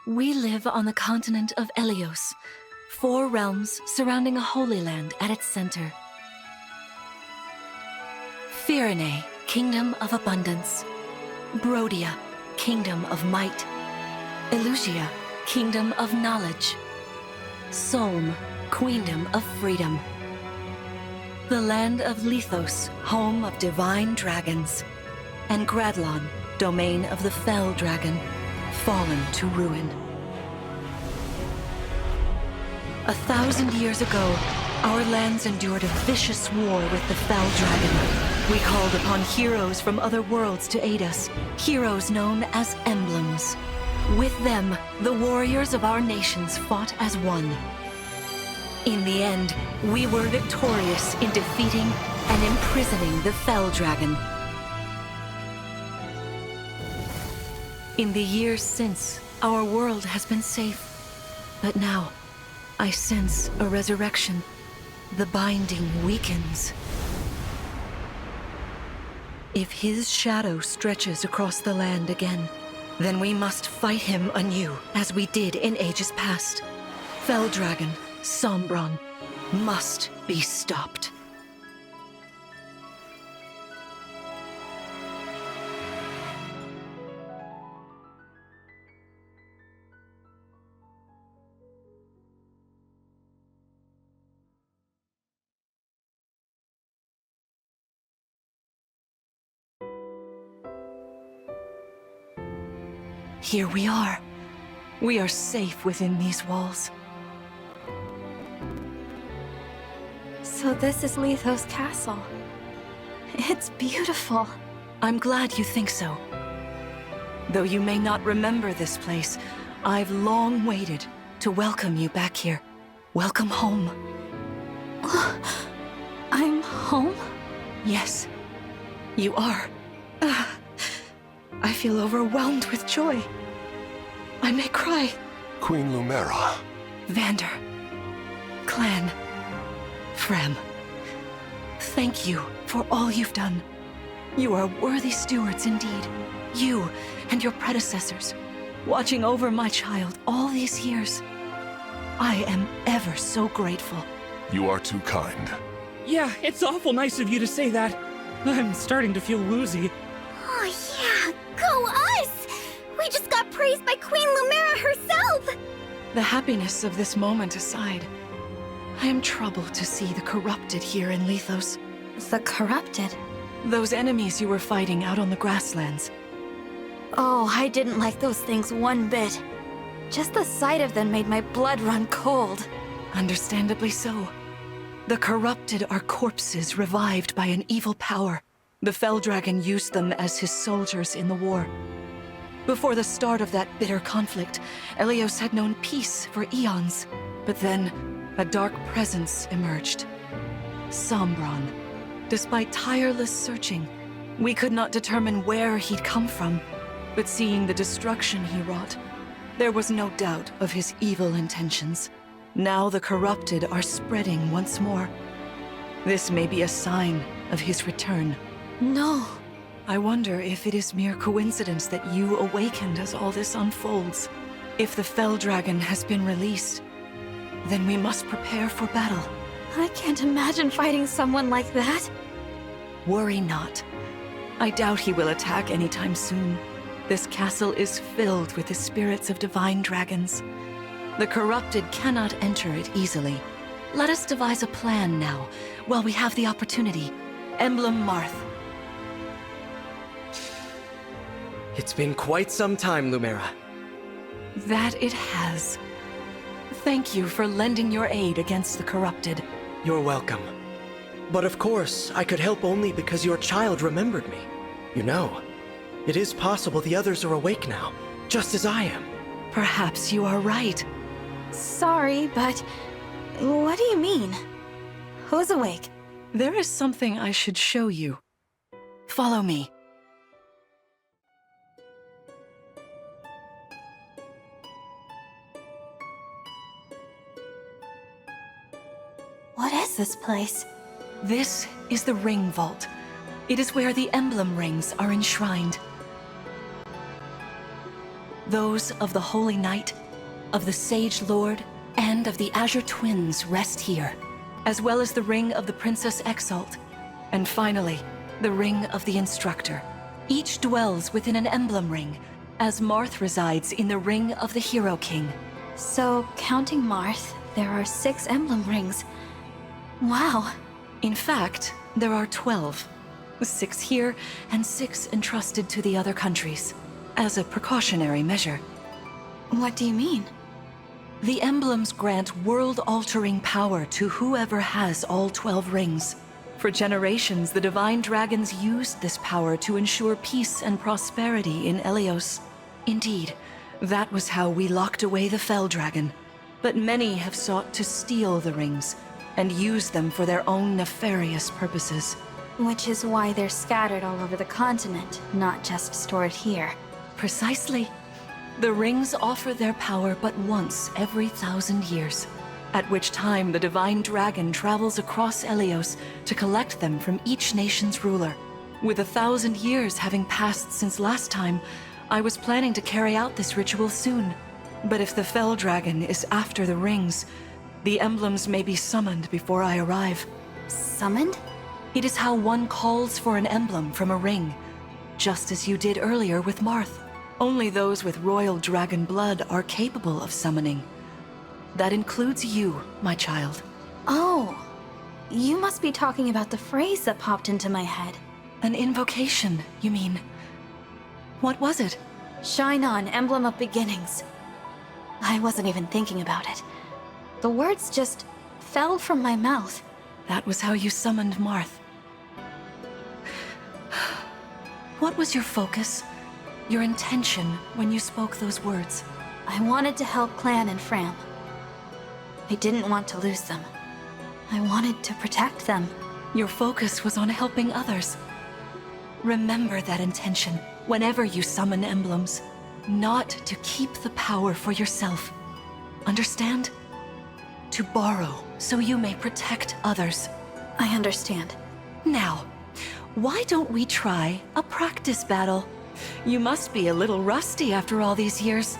We live on the continent of Elios, 4 realms surrounding a holy land at its center. Firene, Kingdom of Abundance. Brodia, Kingdom of Might. Elusia, Kingdom of Knowledge. Solm, Queendom of Freedom. The land of Lythos, home of divine dragons. And Gradlon, domain of the fell dragon, fallen to ruin. 1,000 years ago, our lands endured a vicious war with the fell dragon. We called upon heroes from other worlds to aid us, heroes known as emblems. With them, the warriors of our nations fought as one. In the end, we were victorious in defeating and imprisoning the fell dragon. In the years since, our world has been safe. But now, I sense a resurrection. The binding weakens. If his shadow stretches across the land again, then we must fight him anew, as we did in ages past. Fell Dragon, Sombron, must be stopped. Here we are. We are safe within these walls. So this is Lythos Castle. It's beautiful. I'm glad you think so. Though you may not remember this place, I've long waited to welcome you back here. Welcome home. I'm home? Yes, you are. I feel overwhelmed with joy. I may cry. Queen Lamera. Vander. Clan. Frem. Thank you for all you've done. You are worthy stewards indeed. You and your predecessors, watching over my child all these years. I am ever so grateful. You are too kind. Yeah, it's awful nice of you to say that. I'm starting to feel woozy. Oh yeah, go us! We just got praised by Queen Lamera herself! The happiness of this moment aside, I am troubled to see the corrupted here in Lythos. The corrupted? Those enemies you were fighting out on the grasslands. Oh, I didn't like those things one bit. Just the sight of them made my blood run cold. Understandably so. The corrupted are corpses revived by an evil power. The Fell Dragon used them as his soldiers in the war. Before the start of that bitter conflict, Elios had known peace for eons. But then, a dark presence emerged. Sombron. Despite tireless searching, we could not determine where he'd come from. But seeing the destruction he wrought, there was no doubt of his evil intentions. Now the corrupted are spreading once more. This may be a sign of his return. No. I wonder if it is mere coincidence that you awakened as all this unfolds. If the Fell Dragon has been released, then we must prepare for battle. I can't imagine fighting someone like that. Worry not. I doubt he will attack anytime soon. This castle is filled with the spirits of divine dragons. The corrupted cannot enter it easily. Let us devise a plan now, while we have the opportunity. Emblem Marth. It's been quite some time, Lamera. That it has. Thank you for lending your aid against the corrupted. You're welcome. But of course, I could help only because your child remembered me. You know, it is possible the others are awake now, just as I am. Perhaps you are right. Sorry, but what do you mean? Who's awake? There is something I should show you. Follow me. What is this place? This is the Ring Vault. It is where the emblem rings are enshrined. Those of the Holy Knight, of the Sage Lord, and of the Azure Twins rest here, as well as the ring of the Princess Exalt, and finally, the ring of the Instructor. Each dwells within an emblem ring, as Marth resides in the ring of the Hero King. So, counting Marth, there are 6 emblem rings. Wow. In fact, there are 12. 6 here, and 6 entrusted to the other countries, as a precautionary measure. What do you mean? The emblems grant world-altering power to whoever has all 12 rings. For generations, the Divine Dragons used this power to ensure peace and prosperity in Elios. Indeed, that was how we locked away the Fell Dragon. But many have sought to steal the rings and use them for their own nefarious purposes. Which is why they're scattered all over the continent, not just stored here. Precisely. The rings offer their power but once every 1,000 years, at which time the Divine Dragon travels across Elios to collect them from each nation's ruler. With 1,000 years having passed since last time, I was planning to carry out this ritual soon. But if the Fell Dragon is after the rings, the emblems may be summoned before I arrive. Summoned? It is how one calls for an emblem from a ring, just as you did earlier with Marth. Only those with royal dragon blood are capable of summoning. That includes you, my child. Oh, you must be talking about the phrase that popped into my head. An invocation, you mean? What was it? Shine on, emblem of beginnings. I wasn't even thinking about it. The words just fell from my mouth. That was how you summoned Marth. What was your focus, your intention when you spoke those words? I wanted to help Clan and Fram. I didn't want to lose them. I wanted to protect them. Your focus was on helping others. Remember that intention whenever you summon emblems. Not to keep the power for yourself. Understand? To borrow so you may protect others. I understand. Now, why don't we try a practice battle? You must be a little rusty after all these years.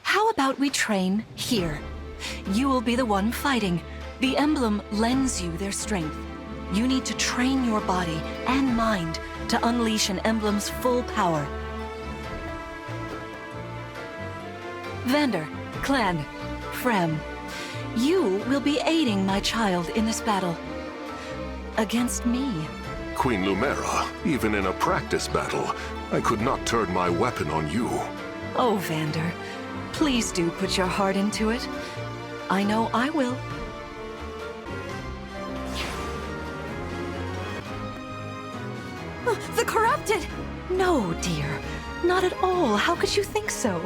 How about we train here? You will be the one fighting. The emblem lends you their strength. You need to train your body and mind to unleash an emblem's full power. Vander, Clan, Frem, you will be aiding my child in this battle. Against me. Queen Lumera, even in a practice battle, I could not turn my weapon on you. Oh, Vander, please do put your heart into it. I know I will. The corrupted! No, dear. Not at all. How could you think so?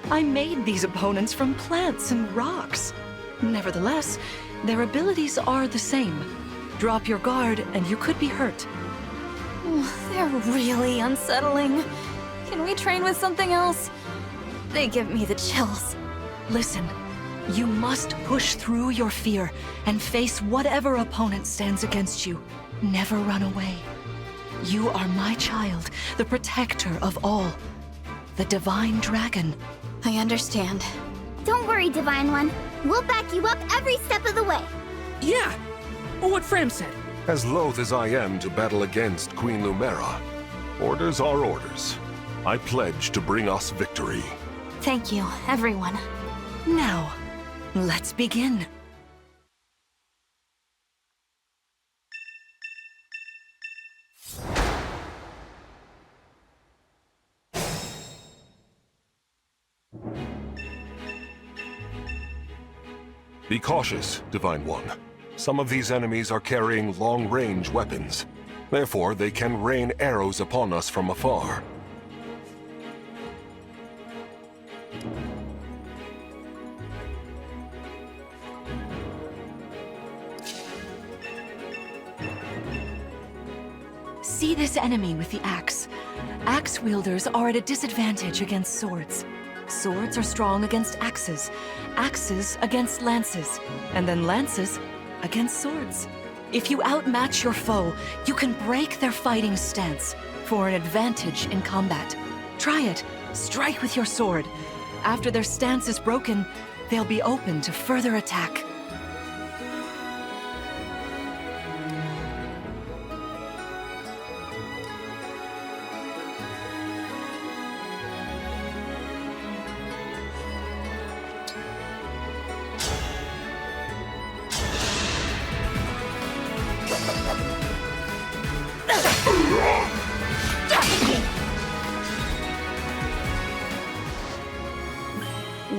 I made these opponents from plants and rocks. Nevertheless, their abilities are the same. Drop your guard and you could be hurt. They're really unsettling. Can we train with something else? They give me the chills. Listen, you must push through your fear and face whatever opponent stands against you. Never run away. You are my child, the protector of all. The Divine Dragon. I understand. Don't worry, Divine One. We'll back you up every step of the way. Yeah, what Fram said. As loath as I am to battle against Queen Lumera, orders are orders. I pledge to bring us victory. Thank you, everyone. Now, let's begin. Be cautious, Divine One. Some of these enemies are carrying long-range weapons. Therefore, they can rain arrows upon us from afar. See this enemy with the axe. Axe wielders are at a disadvantage against swords. Swords are strong against axes, axes against lances, and then lances against swords. If you outmatch your foe, you can break their fighting stance for an advantage in combat. Try it. Strike with your sword. After their stance is broken, they'll be open to further attack.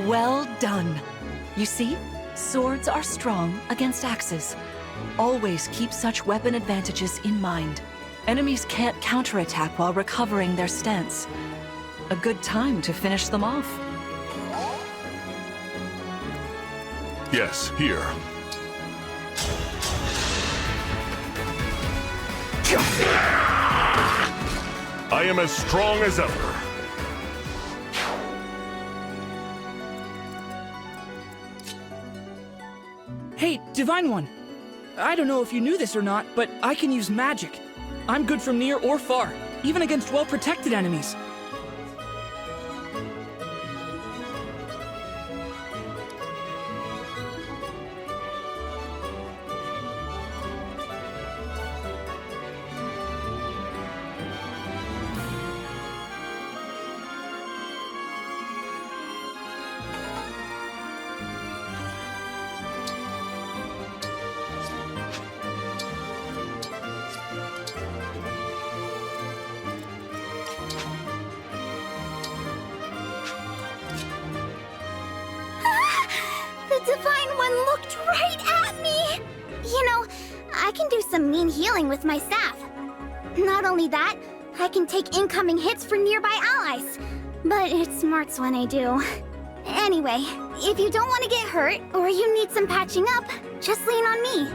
Well done. You see, swords are strong against axes. Always keep such weapon advantages in mind. Enemies can't counterattack while recovering their stance. A good time to finish them off. Yes, here. I am as strong as ever. Hey, Divine One. I don't know if you knew this or not, but I can use magic. I'm good from near or far, even against well-protected enemies. The Divine One looked right at me! You know, I can do some mean healing with my staff. Not only that, I can take incoming hits for nearby allies. But it smarts when I do. Anyway, if you don't want to get hurt, or you need some patching up, just lean on me.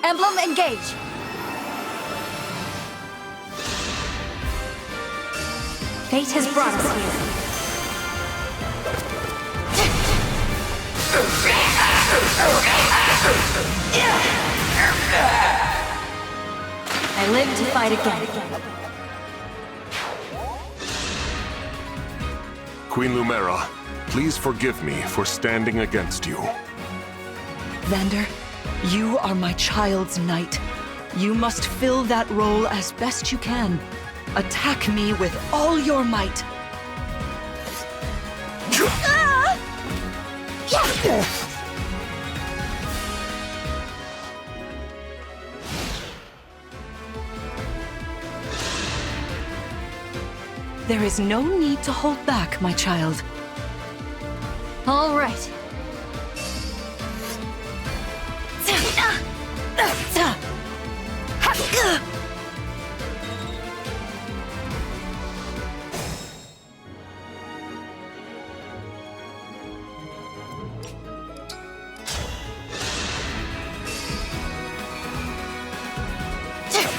Emblem engage! Fate has brought us here. I live to fight again. Queen Lamera, please forgive me for standing against you. Vander, you are my child's knight. You must fill that role as best you can. Attack me with all your might. There is no need to hold back, my child. All right.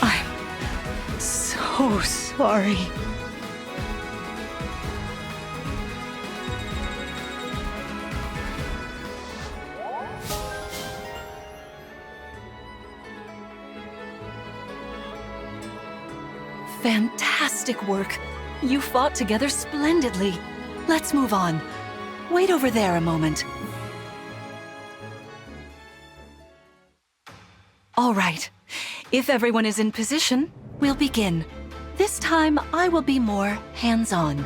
I'm so sorry. Fantastic work. You fought together splendidly. Let's move on. Wait over there a moment. All right. If everyone is in position, we'll begin. This time, I will be more hands-on.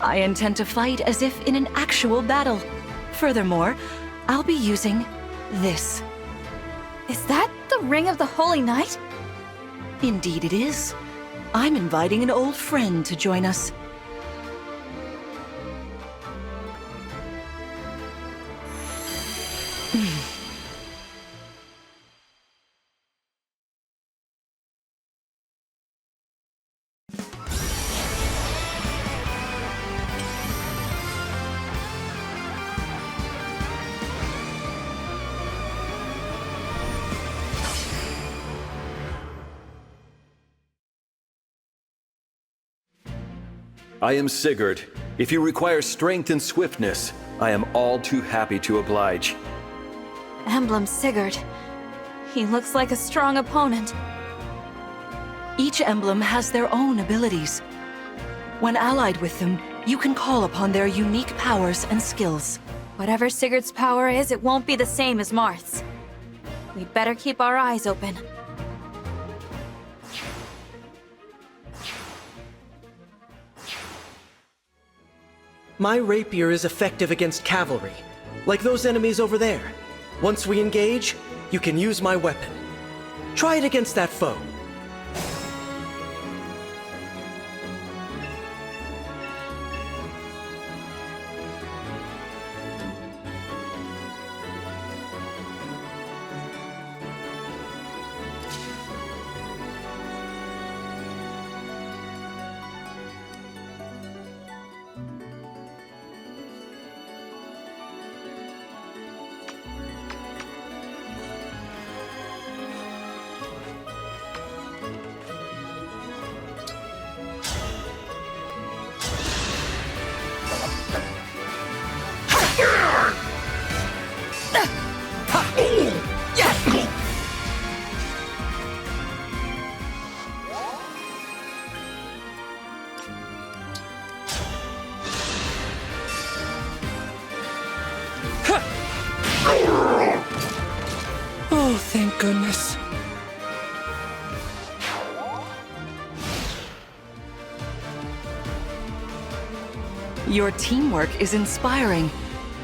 I intend to fight as if in an actual battle. Furthermore, I'll be using this. Is that the Ring of the Holy Knight? Indeed it is. I'm inviting an old friend to join us. I am Sigurd. If you require strength and swiftness, I am all too happy to oblige. Emblem Sigurd. He looks like a strong opponent. Each emblem has their own abilities. When allied with them, you can call upon their unique powers and skills. Whatever Sigurd's power is, it won't be the same as Marth's. We'd better keep our eyes open. My rapier is effective against cavalry, like those enemies over there. Once we engage, you can use my weapon. Try it against that foe. Oh, thank goodness. Your teamwork is inspiring.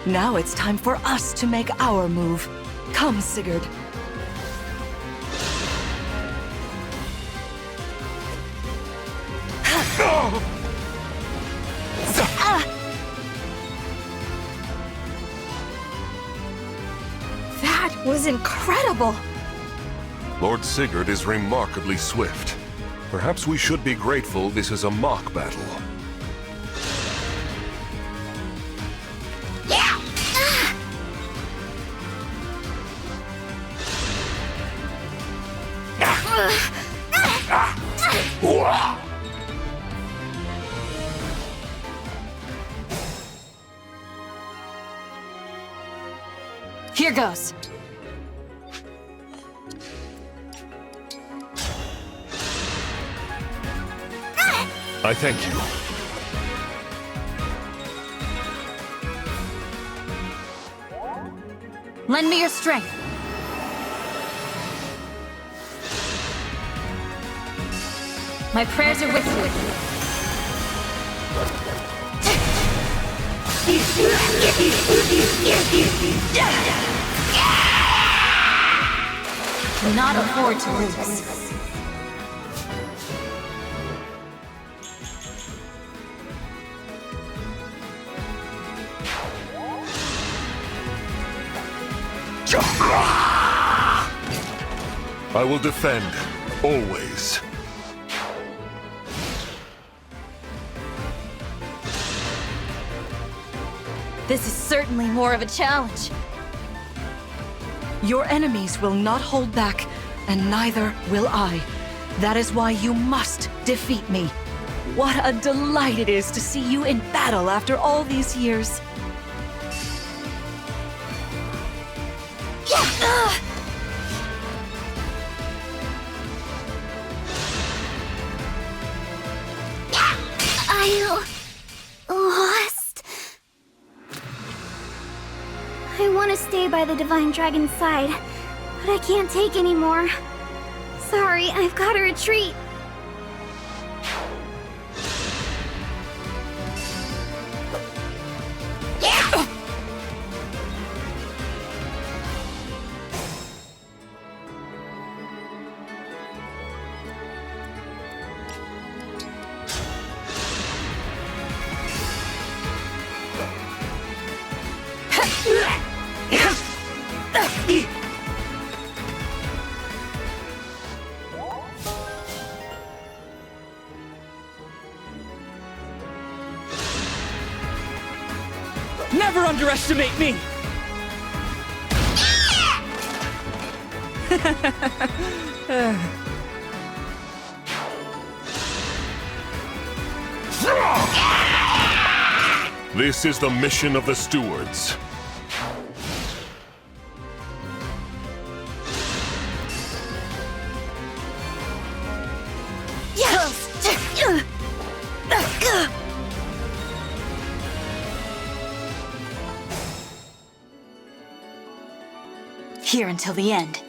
Now it's time for us to make our move. Come, Sigurd. That was incredible! Lord Sigurd is remarkably swift. Perhaps we should be grateful this is a mock battle. Here goes. I thank you. Lend me your strength. My prayers are with you. Cannot afford to lose. I will defend, always. This is certainly more of a challenge. Your enemies will not hold back, and neither will I. That is why you must defeat me. What a delight it is to see you in battle after all these years. I lost. I want to stay by the Divine Dragon's side, but I can't take anymore. Sorry, I've got to retreat. Never underestimate me! This is the mission of the stewards. Here until the end.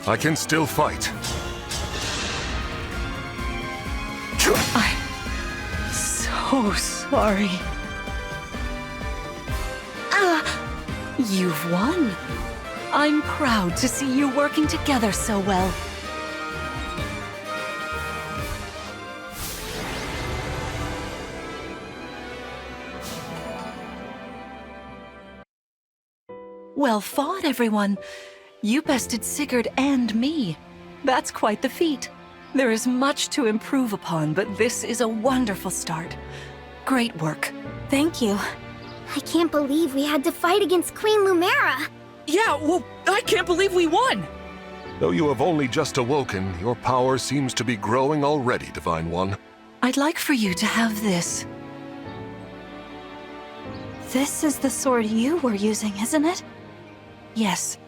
I can still fight. I'm so sorry. You've won. I'm proud to see you working together so well. Well fought, everyone. You bested Sigurd and me. That's quite the feat. There is much to improve upon, but this is a wonderful start. Great work. Thank you. I can't believe we had to fight against Queen Lamera. Yeah, well, I can't believe we won! Though you have only just awoken, your power seems to be growing already, Divine One. I'd like for you to have this. This is the sword you were using, isn't it? Yes.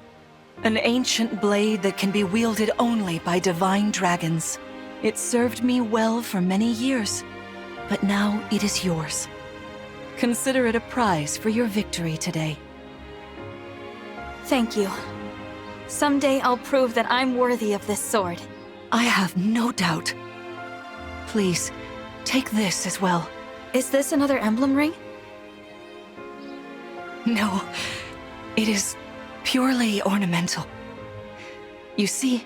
An ancient blade that can be wielded only by divine dragons. It served me well for many years, but now it is yours. Consider it a prize for your victory today. Thank you. Someday I'll prove that I'm worthy of this sword. I have no doubt. Please, take this as well. Is this another emblem ring? No, it is purely ornamental. You see,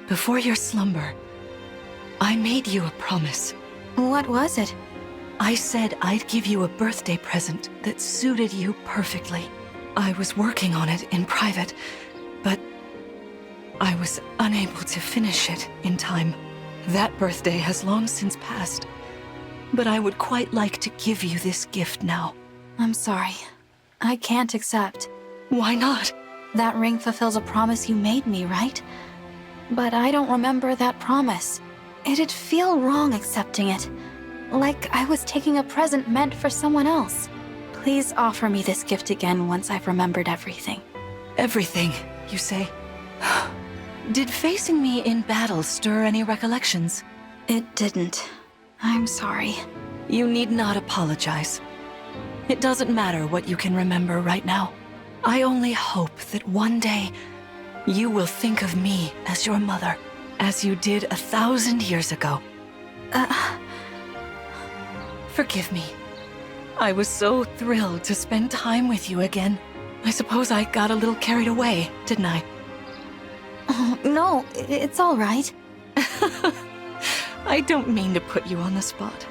before your slumber, I made you a promise. What was it? I said I'd give you a birthday present that suited you perfectly. I was working on it in private, but I was unable to finish it in time. That birthday has long since passed, but I would quite like to give you this gift now. I'm sorry. I can't accept. Why not? That ring fulfills a promise you made me, right? But I don't remember that promise. It'd feel wrong accepting it. Like I was taking a present meant for someone else. Please offer me this gift again once I've remembered everything. Everything, you say? Did facing me in battle stir any recollections? It didn't. I'm sorry. You need not apologize. It doesn't matter what you can remember right now. I only hope that one day you will think of me as your mother, as you did 1,000 years ago. Forgive me. I was so thrilled to spend time with you again. I suppose I got a little carried away, didn't I? No, it's all right. I don't mean to put you on the spot.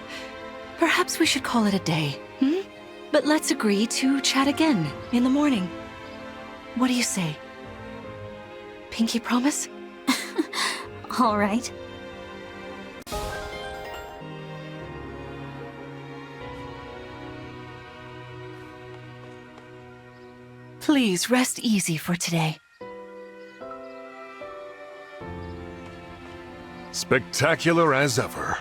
Perhaps we should call it a day, hmm? But let's agree to chat again in the morning. What do you say? Pinky promise? All right. Please rest easy for today. Spectacular as ever.